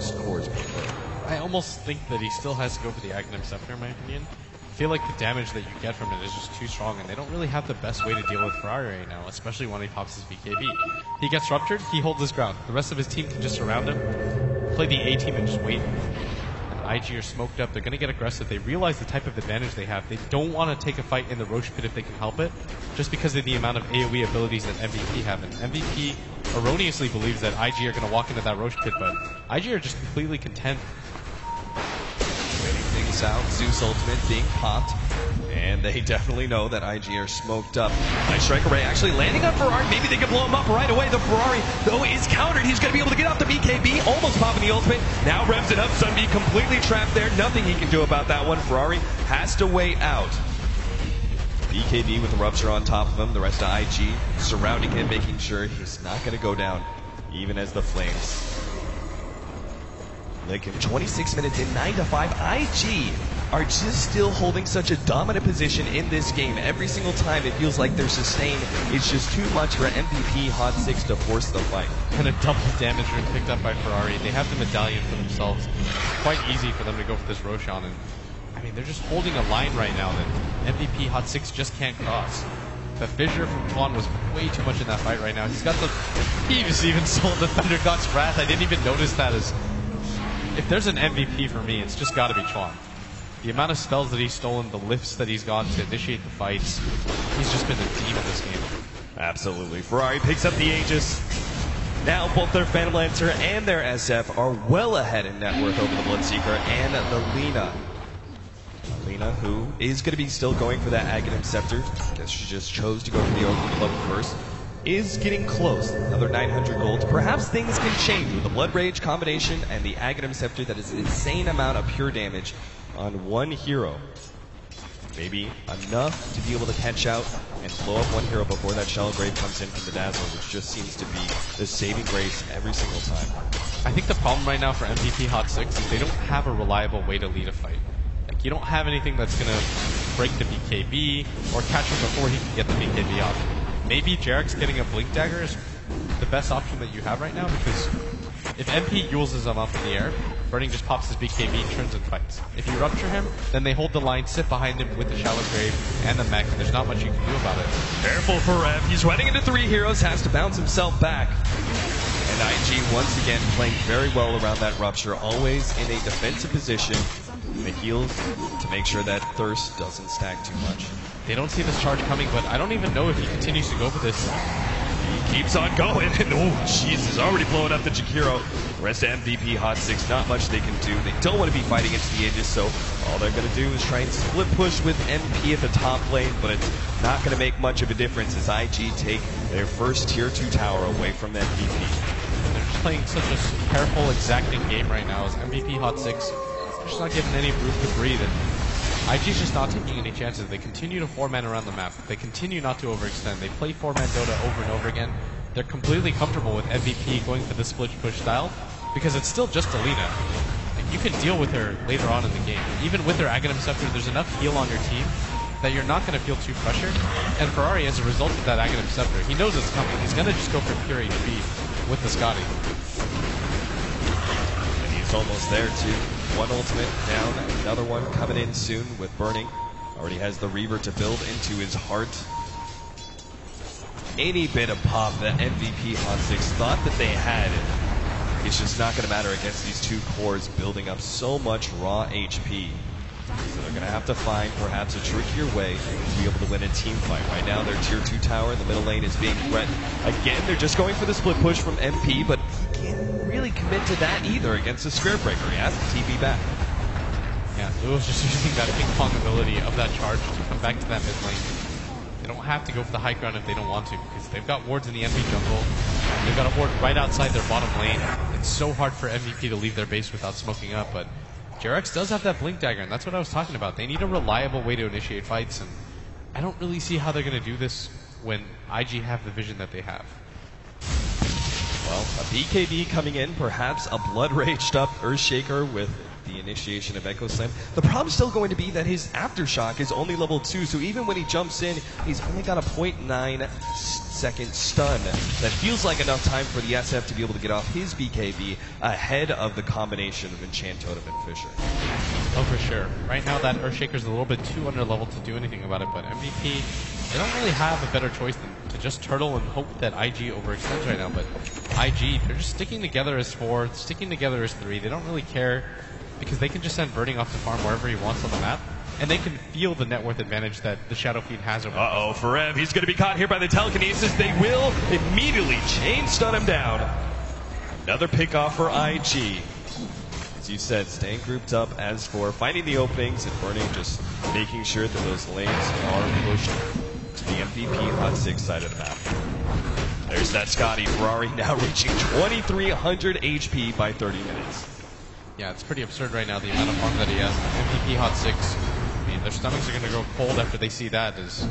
most cores being played. I almost think that he still has to go for the Aghanim Scepter, in my opinion. I feel like the damage that you get from it is just too strong, and they don't really have the best way to deal with Ferrari right now, especially when he pops his BKB. He gets ruptured, he holds his ground. The rest of his team can just surround him, play the A team, and just wait. And IG are smoked up. They're going to get aggressive. They realize the type of advantage they have. They don't want to take a fight in the Roche Pit if they can help it, just because of the amount of AoE abilities that MVP have. And MVP erroneously believes that IG are going to walk into that Roche Pit, but IG are just completely content. Waiting things out, Zeus ultimate being popped, and they definitely know that IG are smoked up. Nice strike array actually landing on Ferrari. Maybe they can blow him up right away. The Ferrari, though, is countered. He's going to be able to get off the BKB, almost popping the ultimate. Now revs it up. Sunbeam completely trapped there. Nothing he can do about that one. Ferrari has to wait out. BKB with the rupture on top of him. The rest of IG surrounding him, making sure he's not going to go down, even as the flames. Like 26 minutes in, 9-5. IG are just still holding such a dominant position in this game. Every single time it feels like they're sustained. It's just too much for MVP Hot 6 to force the fight. And a double damage room picked up by Ferrari. They have the medallion for themselves. Quite easy for them to go for this Roshan. And I mean, they're just holding a line right now that MVP Hot 6 just can't cross. The fissure from Twan was way too much in that fight right now. He just even sold the Thunder God's Wrath. I didn't even notice that. As if there's an MVP for me, it's just got to be Twan. The amount of spells that he's stolen, the lifts that he's gotten to initiate the fights, he's just been a demon this game. Absolutely. Ferrari picks up the Aegis. Now both their Phantom Lancer and their SF are well ahead in net worth over the Bloodseeker and the Lina. Lina, who is going to be still going for that Aghanim Scepter, guess she just chose to go for the Open Club first, is getting close. Another 900 gold. Perhaps things can change with the Blood Rage combination and the Aghanim Scepter that is an insane amount of pure damage on one hero. Maybe enough to be able to catch out and blow up one hero before that Shallow Grave comes in from the Dazzler, which just seems to be the saving grace every single time. I think the problem right now for MVP Hot 6 is they don't have a reliable way to lead a fight. Like, you don't have anything that's going to break the BKB or catch him before he can get the BKB off. Maybe Jarek's getting a Blink Dagger is the best option that you have right now, because if MP uses him up in the air, Burning just pops his BKB, turns and fights. If you rupture him, then they hold the line, sit behind him with the Shallow Grave and the mech, and there's not much you can do about it. Careful for Rev. He's running into 3 heroes, has to bounce himself back. And IG once again playing very well around that rupture, always in a defensive position. The heals to make sure that Thirst doesn't stack too much. They don't see this charge coming, but I don't even know if he continues to go for this. He keeps on going, and oh, Jesus, already blowing up the Jakiro. The rest of MVP Hot 6, not much they can do. They don't want to be fighting into the Aegis, so all they're going to do is try and split push with MP at the top lane, but it's not going to make much of a difference as IG take their first Tier 2 tower away from MVP. And they're just playing such a careful, exacting game right now as MVP Hot 6. They're just not giving any room to breathe, and IG's just not taking any chances. They continue to 4-man around the map. They continue not to overextend. They play 4-man Dota over and over again. They're completely comfortable with MVP going for the split push style because it's still just Alina. Like, you can deal with her later on in the game. Even with their Aghanim Scepter, there's enough heal on your team that you're not going to feel too pressured. And Ferrari, as a result of that Aghanim Scepter, he knows it's coming. He's going to just go for pure HP with the Scotty. And he's almost there too. One ultimate down, another one coming in soon with Burning. Already has the Reaver to build into his heart. Any bit of pop that MVP Hot 6 thought that they had, it's just not going to matter against these two cores building up so much raw HP. So they're going to have to find perhaps a trickier way to be able to win a team fight. Right now their Tier 2 tower in the middle lane is being threatened. Again, they're just going for the split push from MP, but he can't really commit to that either against the Spirit Breaker. He has to TP back. Yeah, Lewis just using that ping pong ability of that charge to come back to that mid lane. They don't have to go for the high ground if they don't want to, because they've got wards in the MP jungle. They've got a ward right outside their bottom lane. It's so hard for MVP to leave their base without smoking up, but Jarex does have that Blink Dagger, and that's what I was talking about. They need a reliable way to initiate fights, and I don't really see how they're going to do this when IG have the vision that they have. Well, a BKB coming in, perhaps a blood-raged up Earthshaker with the initiation of Echo Slam. The problem's still going to be that his Aftershock is only level 2, so even when he jumps in, he's only got a 0.9-second stun. That feels like enough time for the SF to be able to get off his BKB ahead of the combination of Enchant Totem and Fisher. Oh, for sure. Right now, that Earthshaker's a little bit too underleveled to do anything about it, but MVP, they don't really have a better choice than to just turtle and hope that IG overextends right now, but IG, they're just sticking together as 4, sticking together as 3. They don't really care because they can just send Burning off to farm wherever he wants on the map, and they can feel the net worth advantage that the Shadow Fiend has over Uh-oh, Forev, he's going to be caught here by the telekinesis. They will immediately chain stun him down. Another pick off for IG. As you said, staying grouped up as for finding the openings and Burning, just making sure that those lanes are pushed to the MVP Hot 6 side of the map. There's that Scotty. Ferrari now reaching 2,300 HP by 30 minutes. Yeah, it's pretty absurd right now, the amount of farm that he has. MVP Hot 6, I mean, their stomachs are going to go cold after they see that. Is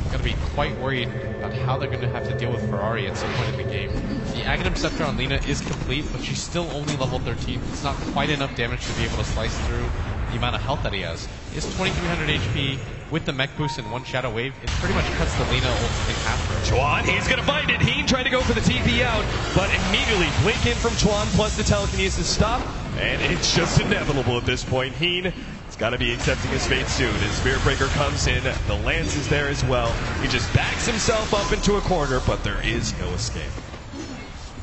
going to be quite worried about how they're going to have to deal with Ferrari at some point in the game. The Aghanim Scepter on Lina is complete, but she's still only level 13. It's not quite enough damage to be able to slice through the amount of health that he has. He has 2,300 HP with the mech boost and one Shadow Wave. It pretty much cuts the Lina ult in half for him. Chuan, he's going to find it. Heen trying to go for the TP out, but immediately blink in from Chuan plus the telekinesis stop, and it's just inevitable at this point. Heen has got to be accepting his fate soon. His Spirit Breaker comes in, the Lance is there as well. He just backs himself up into a corner, but there is no escape.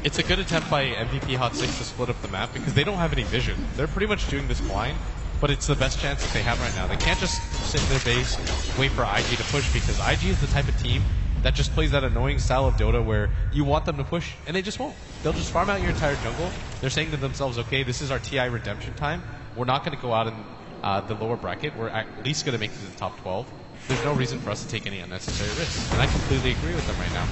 It's a good attempt by MVP Hot 6 to split up the map because they don't have any vision. They're pretty much doing this blind, but it's the best chance that they have right now. They can't just sit in their base, wait for IG to push, because IG is the type of team that just plays that annoying style of Dota where you want them to push, and they just won't. They'll just farm out your entire jungle. They're saying to themselves, okay, this is our TI redemption time. We're not going to go out in the lower bracket. We're at least going to make it to the top 12. There's no reason for us to take any unnecessary risks, and I completely agree with them right now.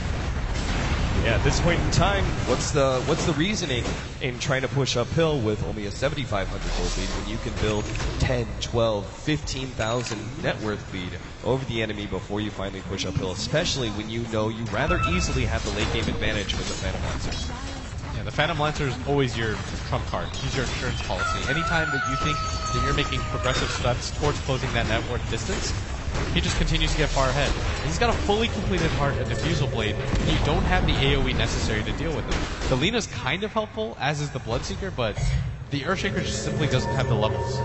Yeah, at this point in time, what's the reasoning in trying to push uphill with only a 7,500 gold lead when you can build 10, 12, 15,000 net worth lead over the enemy before you finally push uphill, especially when you know you rather easily have the late game advantage with the Phantom Lancer. Yeah, the Phantom Lancer is always your trump card. He's your insurance policy. Anytime that you think that you're making progressive steps towards closing that net worth distance, he just continues to get far ahead. And he's got a fully completed heart, a diffusal blade, and you don't have the AoE necessary to deal with it. The Lina's kind of helpful, as is the Bloodseeker, but the Earthshaker just simply doesn't have the levels.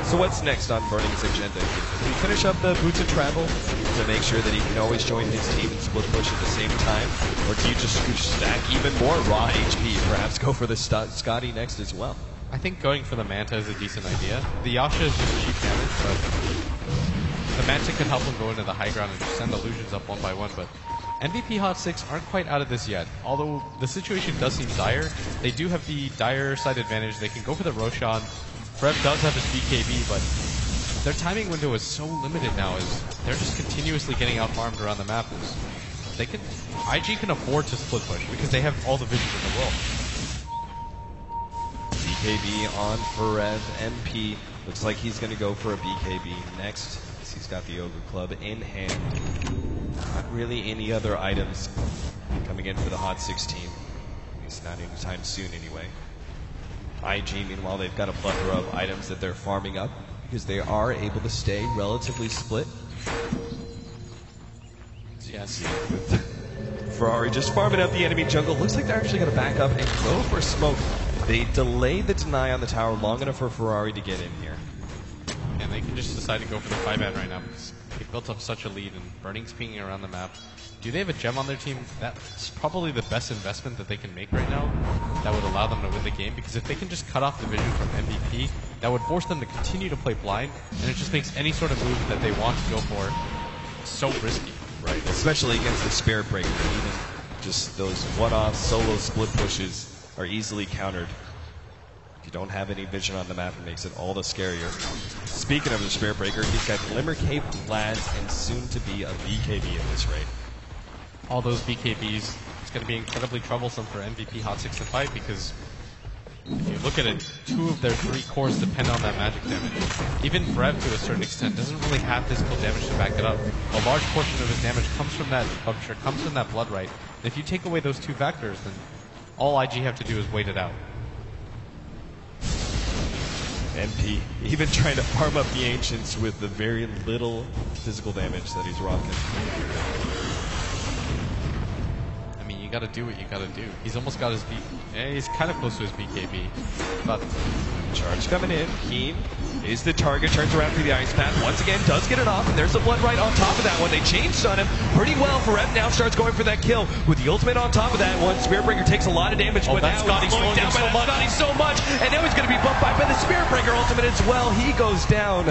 So what's next on Burning's agenda? Can he finish up the Boots of Travel to make sure that he can always join his team and split push at the same time? Or do you just stack even more raw HP, perhaps go for the Scotty next as well? I think going for the Manta is a decent idea. The Yasha is just cheap damage, but the Manta can help him go into the high ground and just send illusions up one by one, but MVP Hot 6 aren't quite out of this yet. Although the situation does seem dire, they do have the dire side advantage. They can go for the Roshan. Frev does have his BKB, but their timing window is so limited now as they're just continuously getting out-farmed around the map. IG can afford to split push because they have all the vision in the world. BKB on Forev MP. Looks like he's going to go for a BKB next. He's got the Ogre Club in hand. Not really any other items coming in for the Hot 6 team. At least not anytime soon anyway. IG, meanwhile, they've got a plethora of items that they're farming up because they are able to stay relatively split. Yes. Ferrari just farming out the enemy jungle. Looks like they're actually going to back up and go for smoke. They delay the deny on the tower long enough for Ferrari to get in here. And they can just decide to go for the 5-man right now because they've built up such a lead and Burning's pinging around the map. Do they have a gem on their team? That's probably the best investment that they can make right now that would allow them to win the game, because if they can just cut off the vision from MVP, that would force them to continue to play blind, and it just makes any sort of move that they want to go for so risky. Right, especially against the Spirit Breaker. Even just those one-off solo split pushes are easily countered. If you don't have any vision on the map, it makes it all the scarier. Speaking of the Spirit Breaker, he's got Glimmer Cape, Lads, and soon to be a BKB at this rate. All those BKBs, it's going to be incredibly troublesome for MVP Hot 6 to fight, because if you look at it, 2 of their 3 cores depend on that magic damage. Even Brev, to a certain extent, doesn't really have physical damage to back it up. A large portion of his damage comes from that puncture, comes from that blood right. And if you take away those 2 factors, then all IG have to do is wait it out. MP even trying to farm up the Ancients with the very little physical damage that he's rocking. I mean, you gotta do what you gotta do. He's almost got his B. Yeah, he's kind of close to his BKB. But charge coming in. Keen is the target, turns around through the ice path. Once again, does get it off, and there's the blood right on top of that one. They changed on him pretty well. Rep now starts going for that kill with the ultimate on top of that one. Spiritbreaker takes a lot of damage, but now he's slowing down by Scotty so much, and now he's going to be bumped by the Spiritbreaker ultimate as well. He goes down.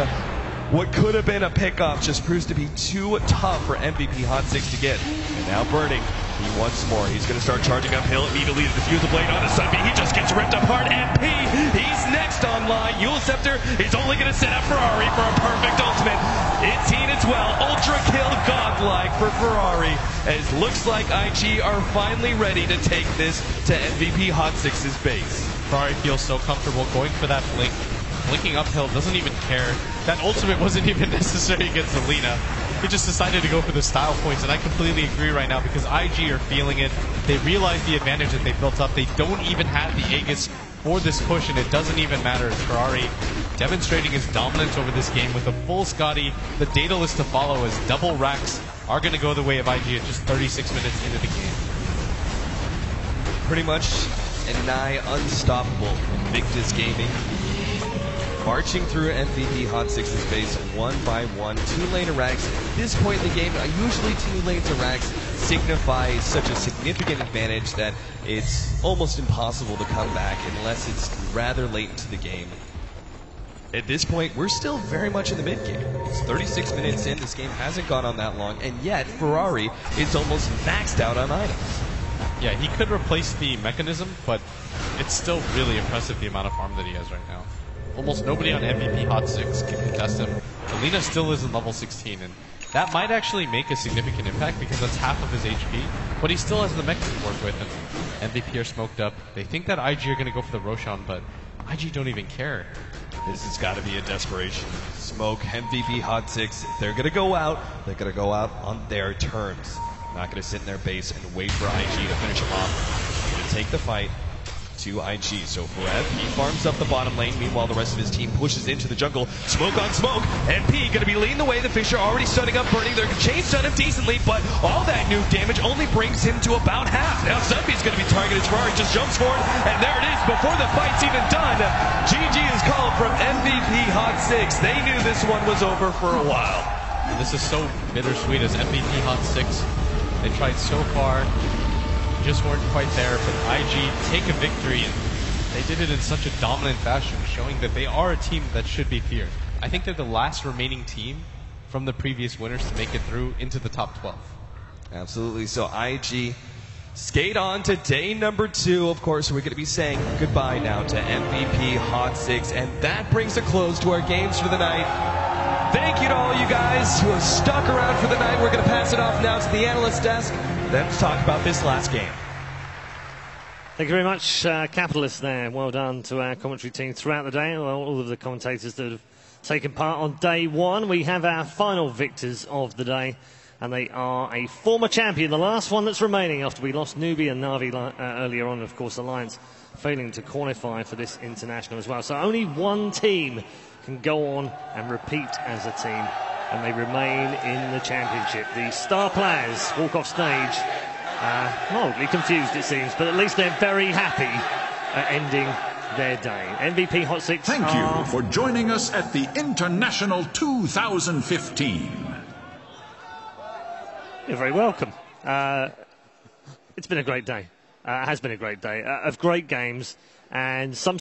What could have been a pickoff just proves to be too tough for MVP Hot 6 to get. And now Burning, he wants more. He's going to start charging uphill immediately to defuse the blade onto Sunbeam. He just gets ripped apart. MP, he's next online. Yule Scepter is only going to set up Ferrari for a perfect ultimate. It's Teen as well. Ultra kill godlike for Ferrari, as looks like IG are finally ready to take this to MVP Hot 6's base. Ferrari feels so comfortable going for that blink. Blinking uphill, doesn't even care. That ultimate wasn't even necessary against Alina. He just decided to go for the style points, and I completely agree right now because IG are feeling it. They realize the advantage that they built up. They don't even have the Aegis for this push, and it doesn't even matter. It's Ferrari demonstrating his dominance over this game with a full Scotty. The data list to follow as double racks are going to go the way of IG at just 36 minutes into the game. Pretty much a nigh unstoppable Victus Gaming, marching through MVP Hot 6's base one by one. 2 lane of rags. At this point in the game, usually 2 lanes of rags signify such a significant advantage that it's almost impossible to come back unless it's rather late into the game. At this point, we're still very much in the mid-game. It's 36 minutes in, this game hasn't gone on that long, and yet Ferrari is almost maxed out on items. Yeah, he could replace the mechanism, but it's still really impressive the amount of farm that he has right now. Almost nobody on MVP Hot 6 can contest him. Alina still is in level 16, and that might actually make a significant impact because that's half of his HP, but he still has the mech to work with, and MVP are smoked up. They think that IG are going to go for the Roshan, but IG don't even care. This has got to be a desperation. Smoke MVP Hot 6. If they're going to go out, they're going to go out on their terms. Not going to sit in their base and wait for IG to finish him off. They're going to take the fight to IG. So Forev, he farms up the bottom lane. Meanwhile, the rest of his team pushes into the jungle. Smoke on smoke. MP going to be leading the way. The Fisher already stunning up Burning. They're going to chain stun him decently, but all that nuke damage only brings him to about half. Now Sunbeam's going to be targeted. Ferrari just jumps forward, and there it is. Before the fight's even done, GG is called from MVP Hot 6. They knew this one was over for a while. And this is so bittersweet as MVP Hot 6. They tried so far, just weren't quite there, but IG take a victory, and they did it in such a dominant fashion, showing that they are a team that should be feared. I think they're the last remaining team from the previous winners to make it through into the top 12. Absolutely. So IG skate on to day number 2. Of course, we're going to be saying goodbye now to MVP Hot 6, and that brings a close to our games for the night. Thank you to all you guys who have stuck around for the night. We're going to pass it off now to the analyst desk. Let's talk about this last game. Thank you very much, Capitalist there. Well done to our commentary team throughout the day, all of the commentators that have taken part on day 1. We have our final victors of the day, and they are a former champion, the last one that's remaining after we lost Nubi and Navi earlier on. Of course, Alliance failing to qualify for this international as well. So only one team can go on and repeat as a team, and they remain in the championship. The star players walk off stage mildly confused, it seems, but at least they're very happy at ending their day. MVP Hot 6. Thank you for joining us at the International 2015. You're very welcome. It's been a great day. It has been a great day of great games, and some